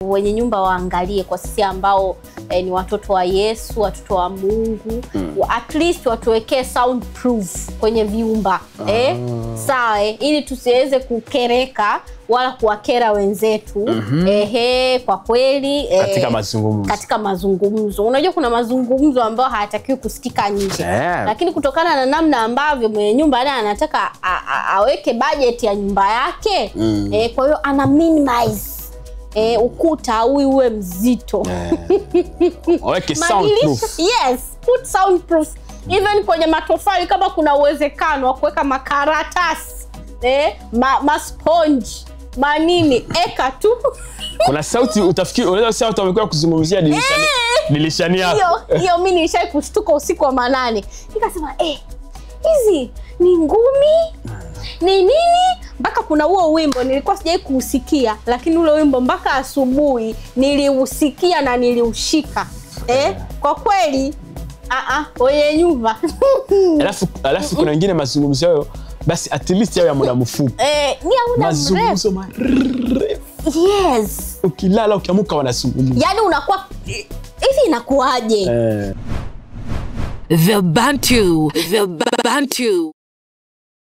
Wenye nyumba waangalie kwa sisi ambao ni watoto wa Yesu, watoto wa Mungu, at least watuwekee soundproof kwenye vyumba. Sawa, ili tusiweze kukereka wala kuwakera wenzetu. Kwa kweli katika mazungumzo. Unajua kuna mazungumzo ambayo hayatakiwi kusikika nje. Lakini kutokana na namna ambavyo mwenye nyumba anataka aweke budget ya nyumba yake, kwa hiyo ana minimize ukuta uwe mzito. Weke soundproof. Yes, put soundproof. Even kwenye matofali kama kuna uwezekano wa kuweka makaratasi, sponge, manini, eka tu. Kuna sauti utafikiri unaweza sauti wamekuwa kuzungumzia dilishani yako. Hiyo mimi nilishai kushtuka usiku wa manane. Nikasema hizi ni ngumi? Ni nini? Mpaka kuna huo wimbo nilikuwa sijai kuusikia, lakini ule wimbo mpaka asubuhi niliusikia na niliushika. Kwa kweli oye nyumba. Alafu kuna wengine mazungumzo yao basi at least yao ya muda mfupi. Ni ya muda mazungumzo marefu. Yes. Ukilala ukiamuka wanazungumza. Yaani unakuwa hivi inakuaje? The Bantu.